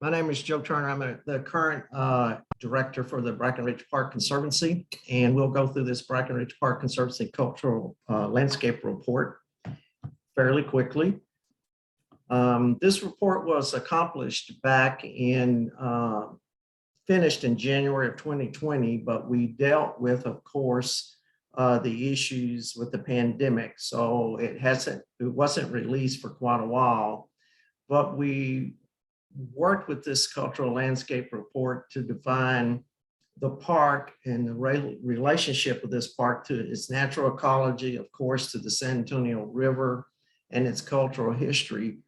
My name is Joe Turner. I'm the current director for the Brackenridge Park Conservancy, and we'll go through this Brackenridge Park Conservancy cultural landscape report fairly quickly. This report was accomplished back in, finished in January of 2020, but we dealt with, of course, the issues with the pandemic. So it wasn't released for quite a while, but we worked with this cultural landscape report to define the park and the relationship of this park to its natural ecology, of course, to the San Antonio River and its cultural history,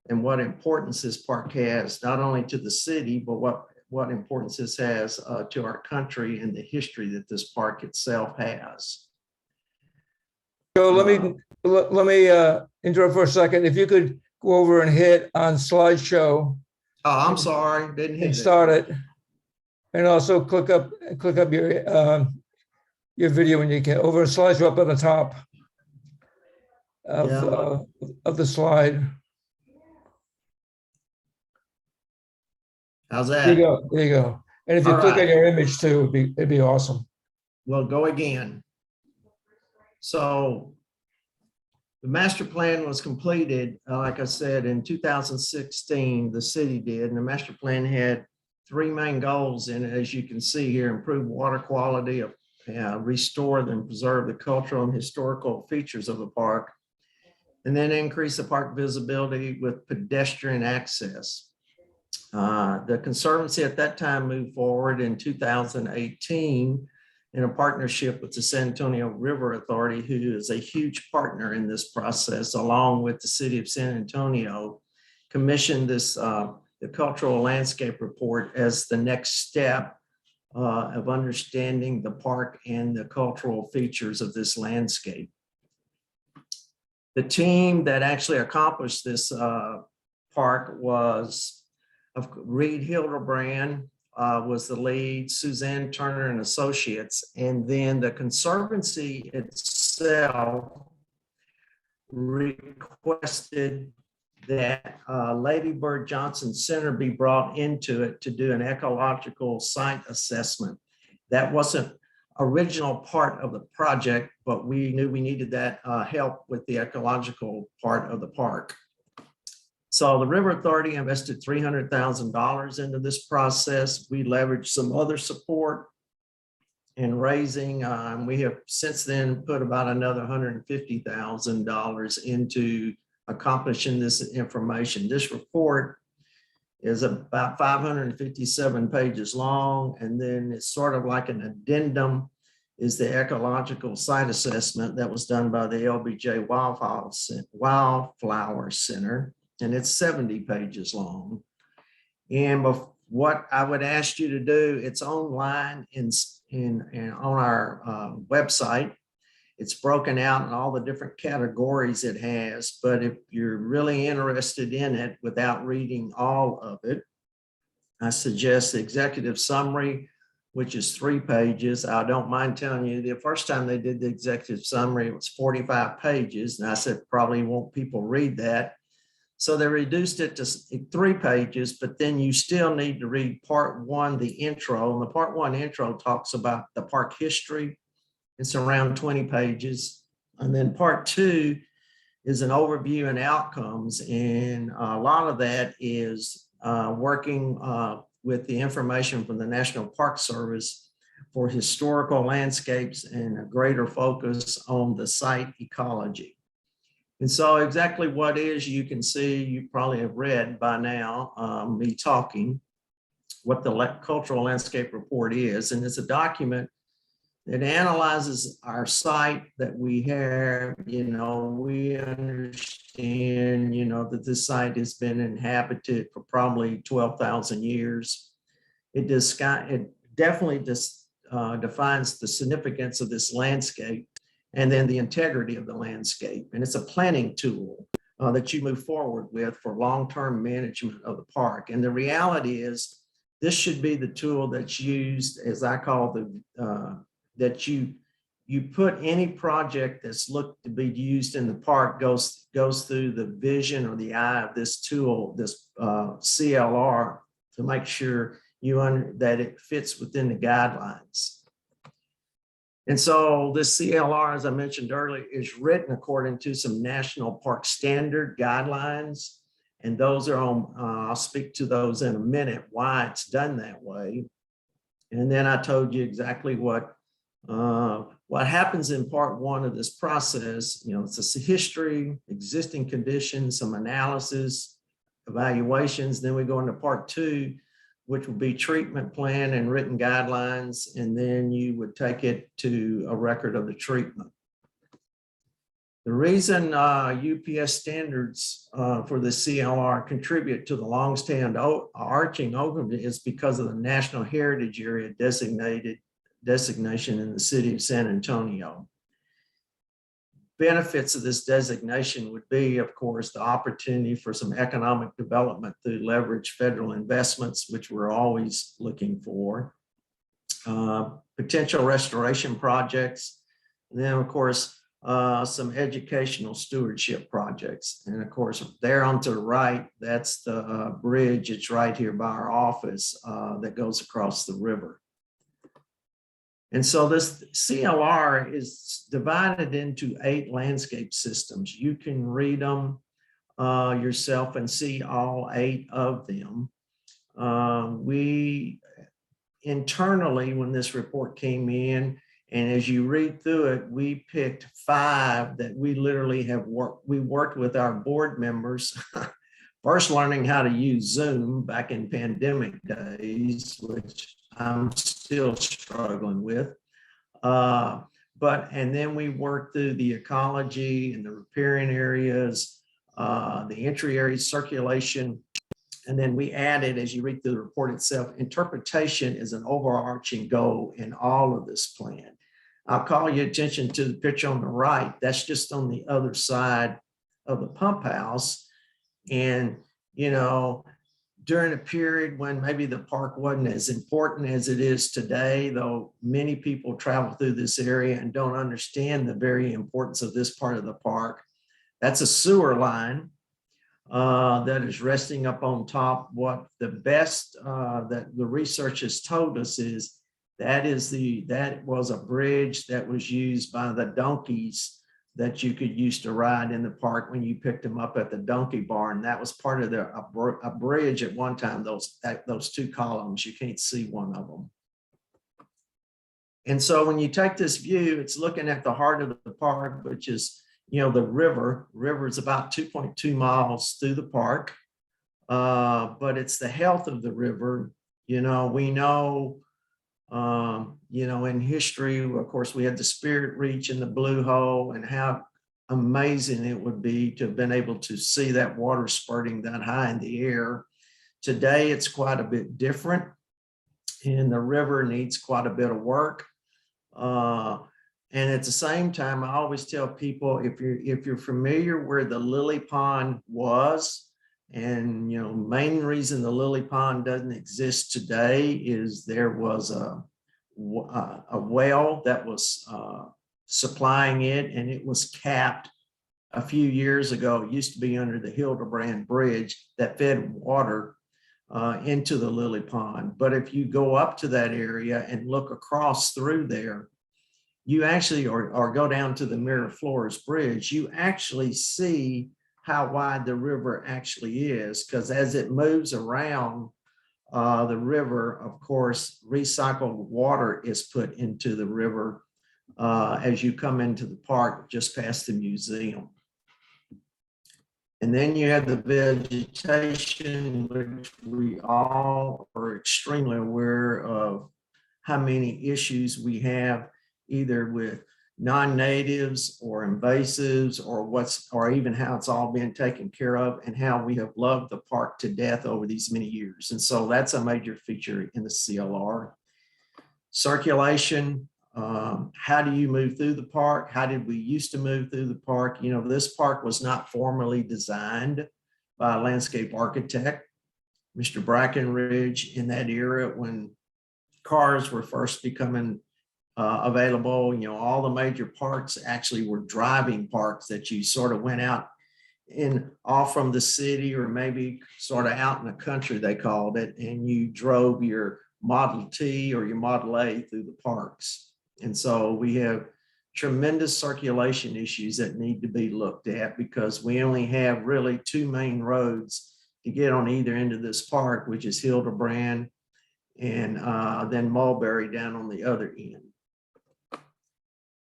and what importance this park has, not only to the city, but what importance this has to our country and the history that this park itself has. So let me interrupt for a second. If you could go over and hit on slideshow. Oh, I'm sorry, didn't hit and start it, and also click up your video when you get over a slideshow up at the top of the slide. How's that? There you go. There you go. And if you click on your image too, it'd be awesome. Well, go again. So the master plan was completed, like I said, in 2016, the city did, and the master plan had three main goals in it, as you can see here: improve water quality, restore and preserve the cultural and historical features of the park, and then increase the park visibility with pedestrian access. The Conservancy at that time moved forward in 2018 in a partnership with the San Antonio River Authority, who is a huge partner in this process, along with the city of San Antonio, commissioned this the cultural landscape report as the next step of understanding the park and the cultural features of this landscape. The team that actually accomplished this park was Reed Hildebrand, was the lead, Suzanne Turner and Associates, and then the Conservancy itself requested that Lady Bird Johnson Center be brought into it to do an ecological site assessment. That wasn't original part of the project, but we knew we needed that help with the ecological part of the park. So the River Authority invested $300,000 into this process. We leveraged some other support in raising. We have since then put about another $150,000 into accomplishing this information. This report is about 557 pages long, and then it's sort of like an addendum is the ecological site assessment that was done by the LBJ Wildflower Center. And it's 70 pages long. And what I would ask you to do, it's online on our website. It's broken out in all the different categories it has. But if you're really interested in it without reading all of it, I suggest the executive summary, which is 3 pages. I don't mind telling you, the first time they did the executive summary, it was 45 pages. And I said, probably won't people read that. So they reduced it to 3 pages, but then you still need to read part 1, the intro. And the part 1 intro talks about the park history. It's around 20 pages. And then part 2 is an overview and outcomes. And a lot of that is working with the information from the National Park Service for historical landscapes and a greater focus on the site ecology. And so exactly what is, you can see, you probably have read by now, me talking, what the cultural landscape report is. And it's a document that analyzes our site that we have. We understand, that this site has been inhabited for probably 12,000 years. It definitely defines the significance of this landscape, and then the integrity of the landscape. And it's a planning tool that you move forward with for long-term management of the park. And the reality is, this should be the tool that's used, as I call that you put any project that's looked to be used in the park goes through the vision or the eye of this tool, this CLR to make sure that it fits within the guidelines. And so this CLR, as I mentioned earlier, is written according to some national park standard guidelines. And those are on, I'll speak to those in a minute, why it's done that way. And then I told you exactly what happens in part one of this process. You know, it's a history, existing conditions, some analysis, evaluations. Then we go into part two, which will be treatment plan and written guidelines. And then you would take it to a record of the treatment. The reason UPS standards for the CLR contribute to the long-standing arching overview is because of the National Heritage Area designation in the city of San Antonio. Benefits of this designation would be, of course, the opportunity for some economic development through leverage federal investments, which we're always looking for, potential restoration projects, and then, of course, some educational stewardship projects. And of course, there on to the right, that's the bridge. It's right here by our office that goes across the river. And so this CLR is divided into 8 landscape systems. You can read them yourself and see all 8 of them. We internally, when this report came in, and as you read through it, we picked 5 that we literally have worked. We worked with our board members, first learning how to use Zoom back in pandemic days, which I'm still struggling with. And then we worked through the ecology and the riparian areas, the entry areas, circulation. And then we added, as you read through the report itself, interpretation is an overarching goal in all of this plan. I'll call your attention to the picture on the right. That's just on the other side of the pump house. And, you know, during a period when maybe the park wasn't as important as it is today, though many people travel through this area and don't understand the very importance of this part of the park. That's a sewer line that is resting up on top. What the best that the research has told us is that was a bridge that was used by the donkeys that you could use to ride in the park when you picked them up at the donkey barn. That was part of a bridge at one time, those 2 columns. You can't see one of them. And so when you take this view, it's looking at the heart of the park, which is, you know, the river. River is about 2.2 miles through the park, but it's the health of the river. You know, we know, you know, in history, of course, we had the Spirit Reach and the Blue Hole, and how amazing it would be to have been able to see that water spurting that high in the air. Today, it's quite a bit different, and the river needs quite a bit of work. And at the same time, I always tell people, if you're familiar where the Lily Pond was, and, you know, main reason the Lily Pond doesn't exist today is there was a well that was supplying it, and it was capped a few years ago. It used to be under the Hildebrand Bridge that fed water into the Lily Pond. But if you go up to that area and look across through there, you actually, or go down to the Miraflores Bridge, you actually see how wide the river actually is, because as it moves around the river, of course, recycled water is put into the river as you come into the park just past the museum. And then you have the vegetation, which we all are extremely aware of how many issues we have either with non-natives or invasives, or even how it's all been taken care of, and how we have loved the park to death over these many years. And so that's a major feature in the CLR. Circulation, how do you move through the park? How did we used to move through the park? You know, this park was not formally designed by a landscape architect, Mr. Brackenridge, in that era when cars were first becoming available. You know, all the major parks actually were driving parks that you sort of went out off from the city, or maybe sort of out in the country, they called it, and you drove your Model T or your Model A through the parks. And so we have tremendous circulation issues that need to be looked at, because we only have really two main roads to get on either end of this park, which is Hildebrand and then Mulberry down on the other end.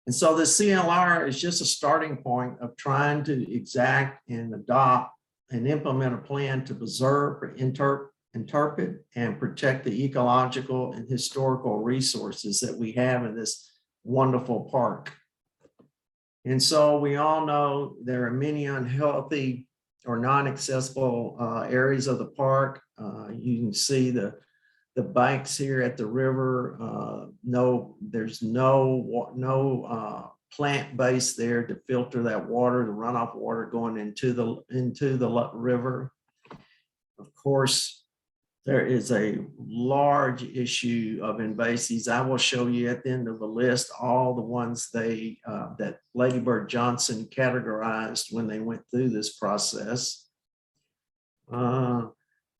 And so the CLR is just a starting point of trying to exact and adopt and implement a plan to preserve, interpret, and protect the ecological and historical resources that we have in this wonderful park. And so we all know there are many unhealthy or non-accessible areas of the park. You can see the banks here at the river. There's no plant base there to filter that water, the runoff water going into the river. Of course, there is a large issue of invasives. I will show you at the end of the list all the ones that Lady Bird Johnson categorized when they went through this process.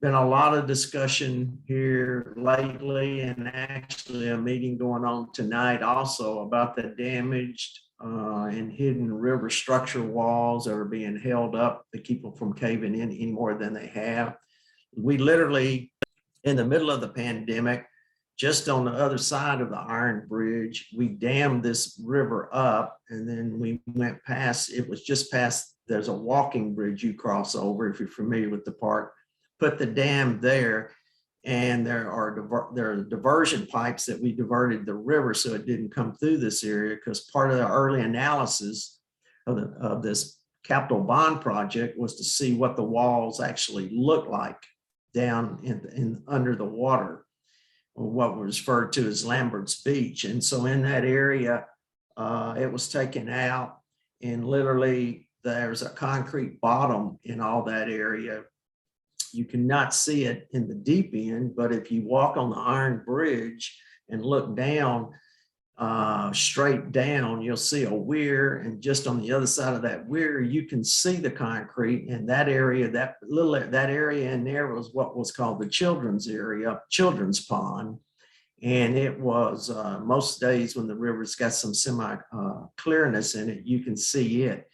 Been a lot of discussion here lately, and actually a meeting going on tonight also about the damaged and hidden river structure walls that are being held up to keep them from caving in any more than they have. We literally, in the middle of the pandemic, just on the other side of the Iron Bridge, we dammed this river up, and then we went past, it was just past, there's a walking bridge you cross over if you're familiar with the park, put the dam there, and there are diversion pipes that we diverted the river so it didn't come through this area, because part of the early analysis of this capital bond project was to see what the walls actually look like down in under the water, or what was referred to as Lambert's Beach. And so in that area, it was taken out, and literally there's a concrete bottom in all that area. You cannot see it in the deep end, but if you walk on the Iron Bridge and look down, straight down, you'll see a weir, and just on the other side of that weir, you can see the concrete. And that area, that area in there was what was called the children's area, children's pond. And it was most days when the river's got some semi clearness in it, you can see it.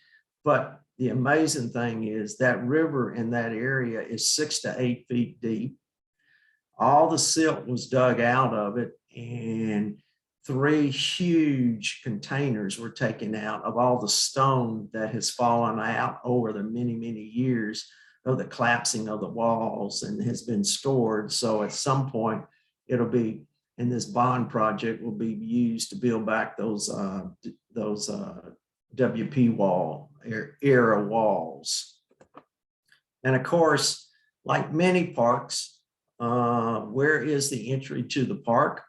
But the amazing thing is that river in that area is 6 to 8 feet deep. All the silt was dug out of it, and 3 huge containers were taken out of all the stone that has fallen out over the many, many years of the collapsing of the walls and has been stored. So at some point, it'll be, in this bond project, will be used to build back those WP wall era walls. And of course, like many parks, where is the entry to the park?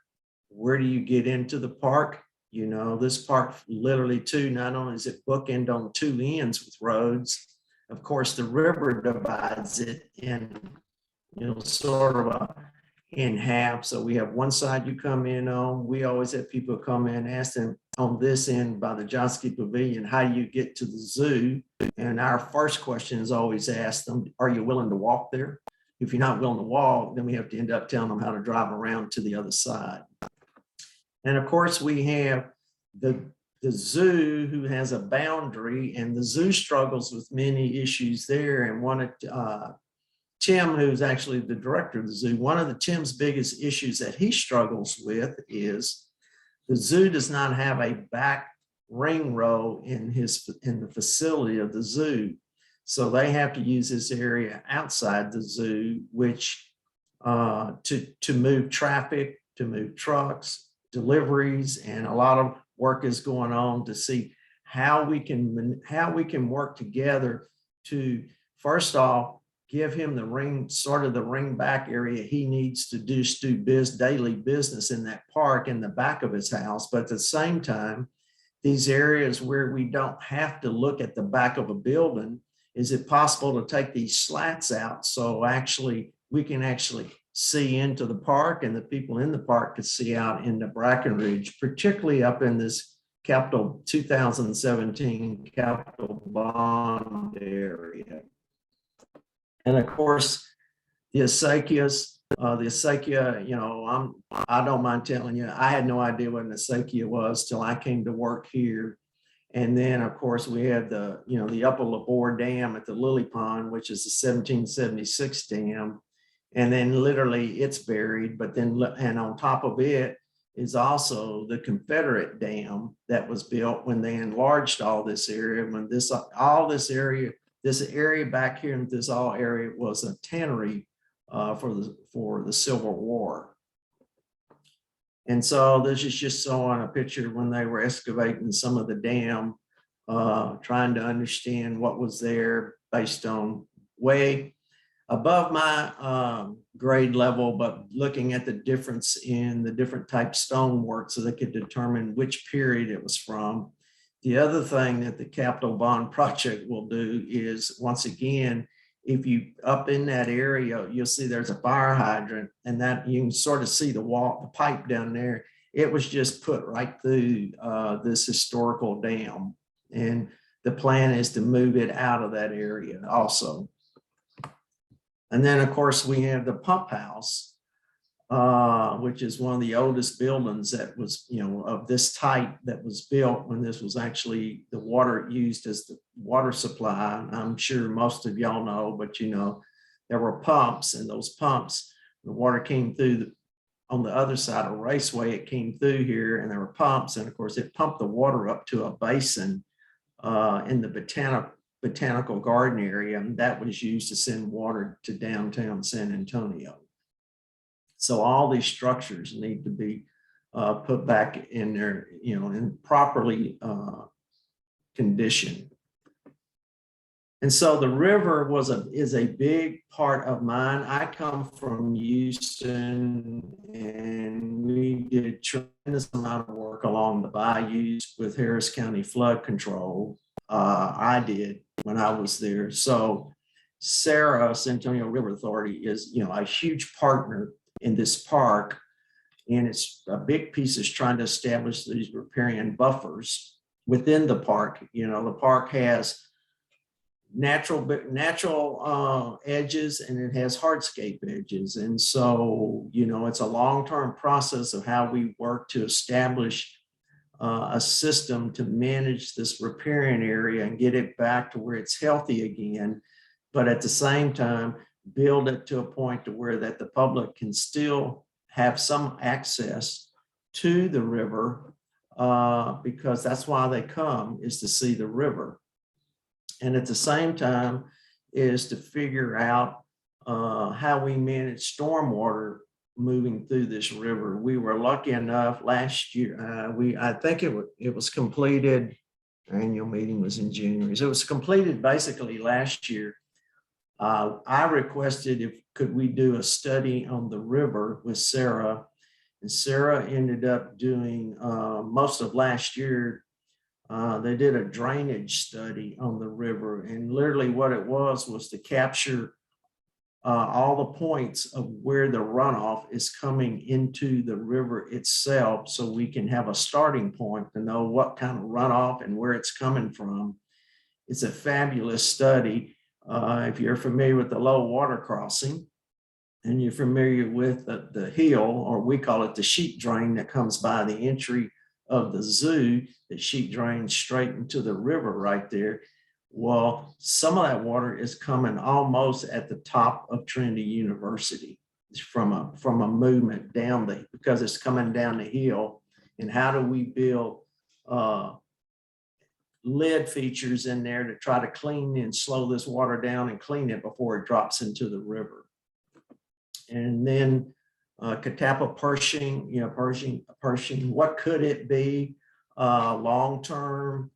Where do you get into the park? You know, this park literally too, not only is it bookend on 2 ends with roads, of course, the river divides it in, you know, sort of in half. So we have one side you come in on. We always have people come in and ask them on this end by the Johnski Pavilion, how do you get to the zoo? And our first question is always ask them, are you willing to walk there? If you're not willing to walk, then we have to end up telling them how to drive around to the other side. And of course, we have the zoo, who has a boundary, and the zoo struggles with many issues there. And one of Tim, who's actually the director of the zoo, one of Tim's biggest issues that he struggles with is the zoo does not have a back ring row in the facility of the zoo. So they have to use this area outside the zoo, which to move traffic, to move trucks, deliveries, and a lot of work is going on to see how we can work together to, first off, give him the ring, sort of the ring back area he needs to do daily business in that park in the back of his house. But at the same time, these areas where we don't have to look at the back of a building, is it possible to take these slats out so actually we can actually see into the park, and the people in the park could see out into Brackenridge, particularly up in this 2017 capital bond area. And of course, the acequia, you know, I don't mind telling you, I had no idea what an acequia was till I came to work here. And then, of course, we had the, you know, the Upper Labor Dam at the Lily Pond, which is a 1776 dam. And then literally it's buried, but then, and on top of it is also the Confederate dam that was built when they enlarged all this area, when this area back here in this all area was a tannery for the Civil War. And so this is just showing a picture when they were excavating some of the dam, trying to understand what was there based on way above my grade level, but looking at the difference in the different type stonework so they could determine which period it was from. The other thing that the Capital Bond Project will do is, once again, if you up in that area, you'll see there's a fire hydrant, and that you can sort of see the wall, the pipe down there. It was just put right through this historical dam. And the plan is to move it out of that area also. And then of course we have the Pup House, which is one of the oldest buildings that was, you know, of this type that was built when this was actually the water used as the water supply. I'm sure most of y'all know, but you know, there were pumps, and those pumps, the water came through on the other side of Raceway, it came through here, and there were pumps, and of course it pumped the water up to a basin in the botanical garden area, and that was used to send water to downtown San Antonio. So all these structures need to be put back in their, you know, in properly condition. And so the river is a big part of mine. I come from Houston, and we did a tremendous amount of work along the bayous with Harris County Flood Control. I did when I was there. So Sarah, San Antonio River Authority, is, you know, a huge partner in this park, and it's a big piece is trying to establish these riparian buffers within the park. You know, the park has natural edges, and it has hardscape edges, and so, you know, it's a long-term process of how we work to establish a system to manage this riparian area and get it back to where it's healthy again, but at the same time build it to a point to where that the public can still have some access to the river, because that's why they come, is to see the river. And at the same time is to figure out how we manage stormwater moving through this river. We were lucky enough last year, I think it was completed, our annual meeting was in January. So it was completed basically last year. I requested if could we do a study on the river with Sarah, and Sarah ended up doing most of last year. They did a drainage study on the river, and literally what it was to capture all the points of where the runoff is coming into the river itself, so we can have a starting point to know what kind of runoff and where it's coming from. It's a fabulous study. If you're familiar with the low water crossing, and you're familiar with the hill, or we call it the sheep drain that comes by the entry of the zoo, that sheep drains straight into the river right there. Well, some of that water is coming almost at the top of Trinity University from a movement down because it's coming down the hill. And how do we build lid features in there to try to clean and slow this water down and clean it before it drops into the river? And then Catappa Persian, you know, Persian, what could it be long term?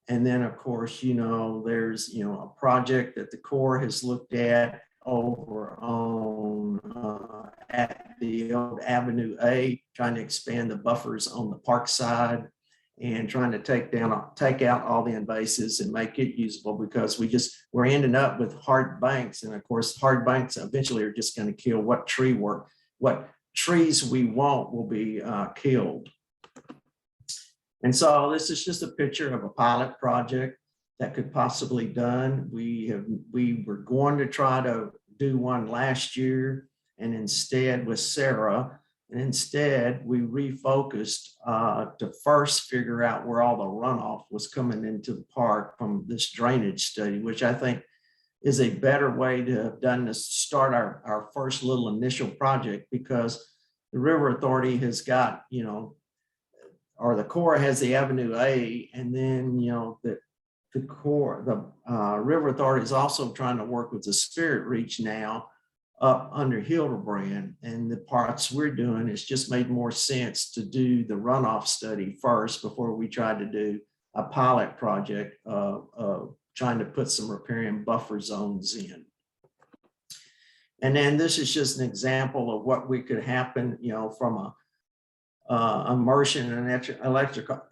And then of course, you know, there's, you know, a project that the Corps has looked at over on at the old Avenue A, trying to expand the buffers on the park side and trying to take out all the invasives and make it usable, because we're ending up with hard banks. And of course, hard banks eventually are just going to kill what trees we want will be killed. And so this is just a picture of a pilot project that could possibly done. We were going to try to do one last year, and instead with Sarah, and instead we refocused to first figure out where all the runoff was coming into the park from this drainage study, which I think is a better way to have done this, start our first little initial project, because the River Authority has got, you know, or the Corps has the Avenue A, and then, you know, the Corps, the River Authority is also trying to work with the Spirit Reach now up under Hildebrand, and the parts we're doing, it's just made more sense to do the runoff study first before we try to do a pilot project of trying to put some riparian buffer zones in. And then this is just an example of what we could happen, you know, from a immersion and electrical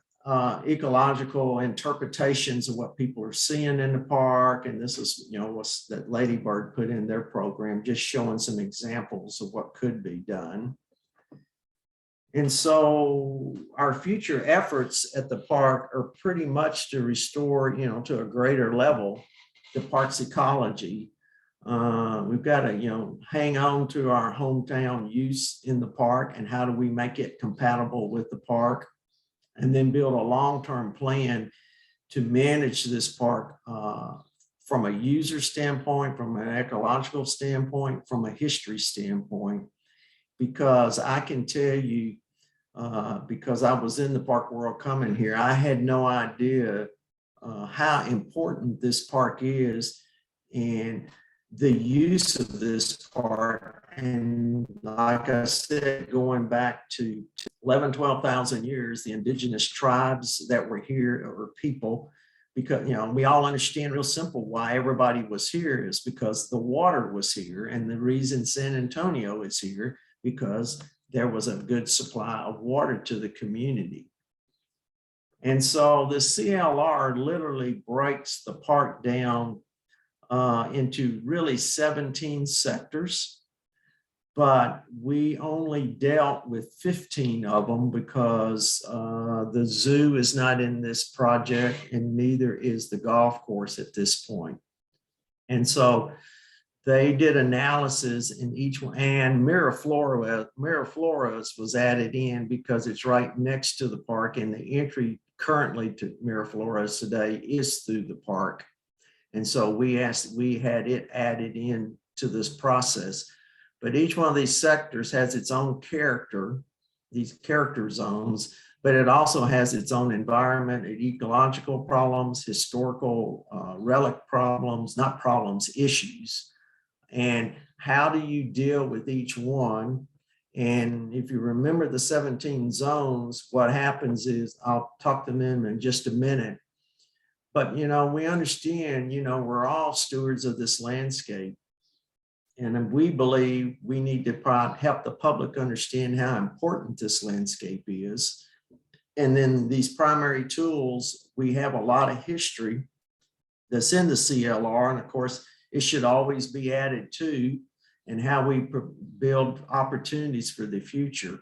ecological interpretations of what people are seeing in the park. And this is, you know, what's that Ladybird put in their program, just showing some examples of what could be done. And so our future efforts at the park are pretty much to restore, you know, to a greater level, the park's ecology. We've got to, you know, hang on to our hometown use in the park, and how do we make it compatible with the park, and then build a long-term plan to manage this park from a user standpoint, from an ecological standpoint, from a history standpoint. Because I can tell you, because I was in the park world coming here, I had no idea how important this park is and the use of this park. And like I said, going back to 11, 12,000 years, the indigenous tribes that were here, or people, because, you know, we all understand real simple why everybody was here is because the water was here. And the reason San Antonio is here, because there was a good supply of water to the community. And so the CLR literally breaks the park down into really 17 sectors, but we only dealt with 15 of them because the zoo is not in this project, and neither is the golf course at this point. And so they did analysis in each one, and Miraflores was added in because it's right next to the park, and the entry currently to Miraflores today is through the park. And so we had it added in to this process. But each one of these sectors has its own character, these character zones, but it also has its own environment, ecological problems, historical relic problems, not problems, issues. And how do you deal with each one? And if you remember the 17 zones, what happens is, I'll talk them in just a minute. But, you know, we understand, you know, we're all stewards of this landscape. And we believe we need to help the public understand how important this landscape is. And then these primary tools, we have a lot of history that's in the CLR. And of course, it should always be added to, and how we build opportunities for the future.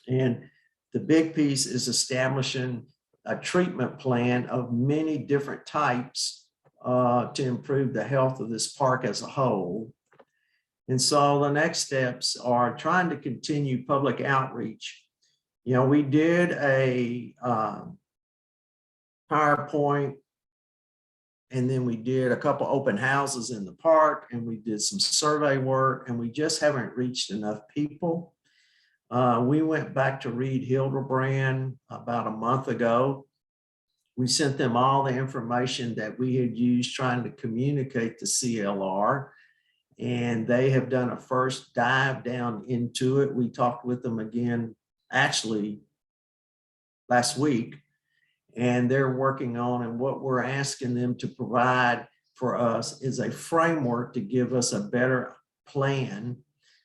And the big piece is establishing a treatment plan of many different types to improve the health of this park as a whole. And so the next steps are trying to continue public outreach. You know, we did a PowerPoint, and then we did a couple open houses in the park, and we did some survey work, and we just haven't reached enough people. We went back to Reed Hildebrand about a month ago. We sent them all the information that we had used trying to communicate the CLR, and they have done a first dive down into it. We talked with them again, actually last week, and they're working on, and what we're asking them to provide for us is a framework to give us a better plan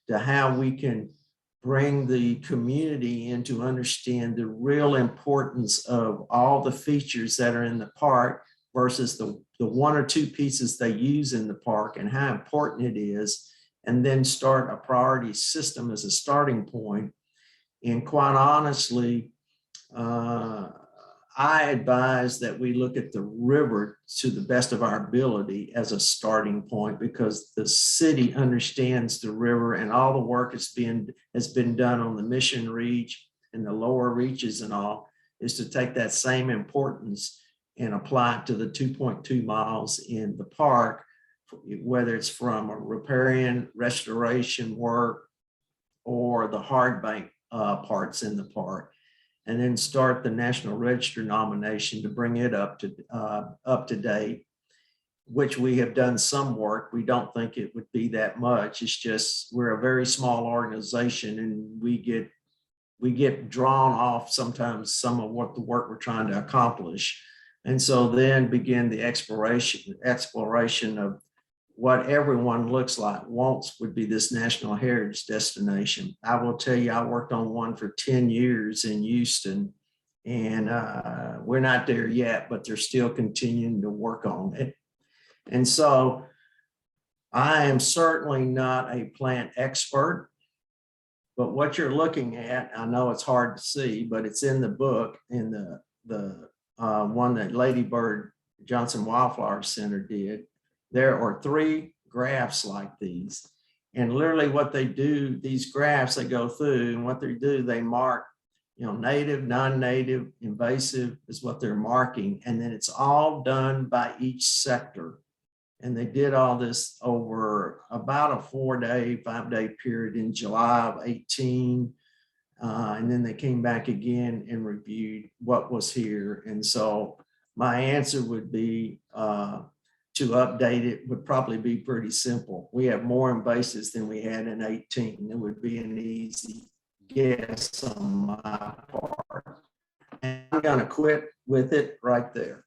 to how we can bring the community in to understand the real importance of all the features that are in the park versus the one or two pieces they use in the park, and how important it is, and then start a priority system as a starting point. And quite honestly, I advise that we look at the river to the best of our ability as a starting point, because the city understands the river, and all the work has been done on the Mission Reach and the lower reaches and all, is to take that same importance and apply it to the 2.2 miles in the park, whether it's from a riparian restoration work or the hard bank parts in the park, and then start the National Register nomination to bring it up to date, which we have done some work. We don't think it would be that much. It's just, we're a very small organization, and we get drawn off sometimes some of what the work we're trying to accomplish. And so then begin the exploration of what everyone wants would be this national heritage destination. I will tell you, I worked on one for 10 years in Houston, and we're not there yet, but they're still continuing to work on it. And so I am certainly not a plant expert, but what you're looking at, I know it's hard to see, but it's in the book, in the one that Lady Bird Johnson Wildflower Center did. There are 3 graphs like these, and literally what they do, these graphs they go through, and what they do, they mark, native, non-native, invasive is what they're marking, and then it's all done by each sector. And they did all this over about a 5-day period in July of 18. And then they came back again and reviewed what was here. And so my answer would be to update it would probably be pretty simple. We have more invasives than we had in 18. It would be an easy guess on my part. And I'm going to quit with it right there.